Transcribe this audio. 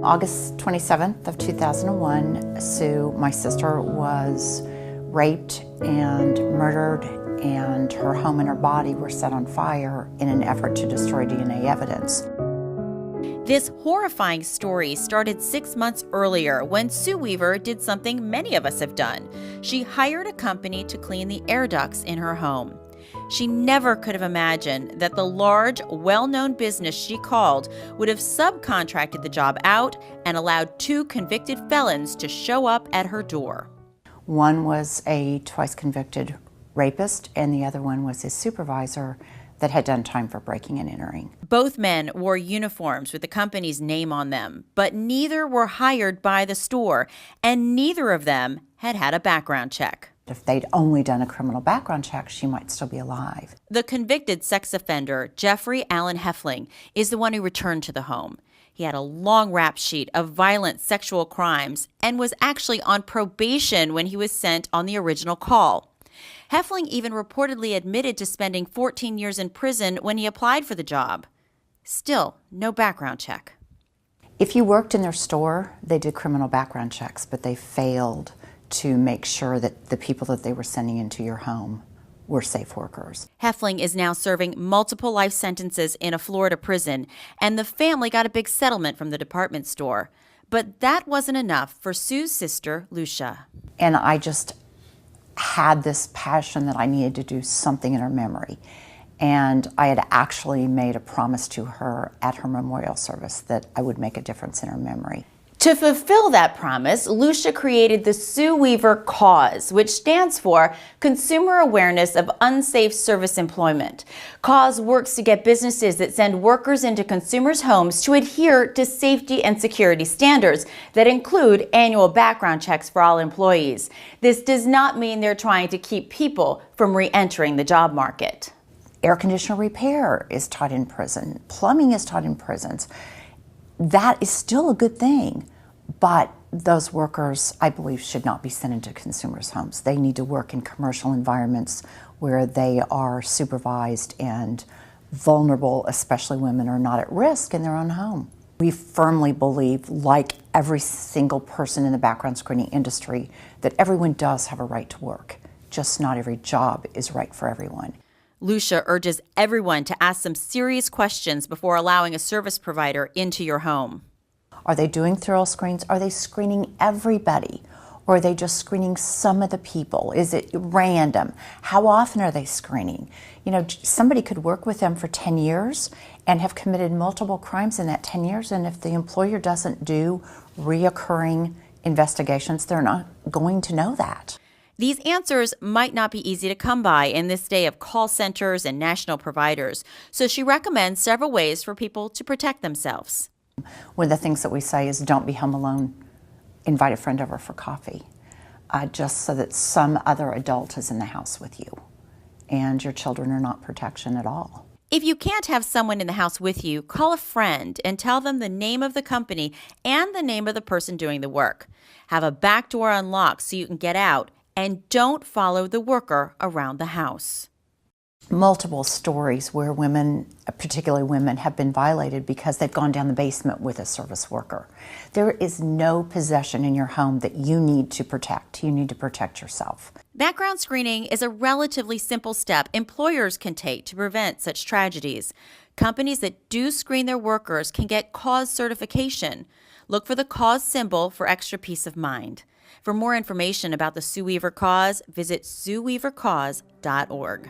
August 27th of 2001, Sue, my sister, was raped and murdered, and her home and her body were set on fire in an effort to destroy DNA evidence. This horrifying story started 6 months earlier when Sue Weaver did something many of us have done. She hired a company to clean the air ducts in her home. She never could have imagined that the large, well-known business she called would have subcontracted the job out and allowed 2 convicted felons to show up at her door. One was a twice convicted rapist, and the other one was his supervisor that had done time for breaking and entering. Both men wore uniforms with the company's name on them, but neither were hired by the store, and neither of them had had a background check. If they'd only done a criminal background check, she might still be alive. The convicted sex offender, Jeffrey Allen Heffling, is the one who returned to the home. He had a long rap sheet of violent sexual crimes and was actually on probation when he was sent on the original call. Heffling even reportedly admitted to spending 14 years in prison when he applied for the job. Still, no background check. If you worked in their store, they did criminal background checks, but they failed to make sure that the people that they were sending into your home were safe workers. Heffling is now serving multiple life sentences in a Florida prison, and the family got a big settlement from the department store. But that wasn't enough for Sue's sister, Lucia. And I just had this passion that I needed to do something in her memory. And I had actually made a promise to her at her memorial service that I would make a difference in her memory. To fulfill that promise, Lucia created the Sue Weaver Cause, which stands for Consumer Awareness of Unsafe Service Employment. Cause works to get businesses that send workers into consumers' homes to adhere to safety and security standards that include annual background checks for all employees. This does not mean they're trying to keep people from re-entering the job market. Air conditioner repair is taught in prison. Plumbing is taught in prisons. That is still a good thing, but those workers, I believe, should not be sent into consumers' homes. They need to work in commercial environments where they are supervised and vulnerable, especially women, are not at risk in their own home. We firmly believe, like every single person in the background screening industry, that everyone does have a right to work, just not every job is right for everyone. Lucia urges everyone to ask some serious questions before allowing a service provider into your home. Are they doing thorough screens? Are they screening everybody? Or are they just screening some of the people? Is it random? How often are they screening? You know, somebody could work with them for 10 years and have committed multiple crimes in that 10 years, and if the employer doesn't do reoccurring investigations, they're not going to know that. These answers might not be easy to come by in this day of call centers and national providers, so she recommends several ways for people to protect themselves. One of the things that we say is don't be home alone. Invite a friend over for coffee, just so that some other adult is in the house with you and your children are not protection at all. If you can't have someone in the house with you, call a friend and tell them the name of the company and the name of the person doing the work. Have a back door unlocked so you can get out, and don't follow the worker around the house. Multiple stories where women, particularly women, have been violated because they've gone down the basement with a service worker. There is no possession in your home that you need to protect. You need to protect yourself. Background screening is a relatively simple step employers can take to prevent such tragedies. Companies that do screen their workers can get cause certification. Look for the cause symbol for extra peace of mind. For more information about the Sue Weaver Cause, visit SueWeaverCause.org.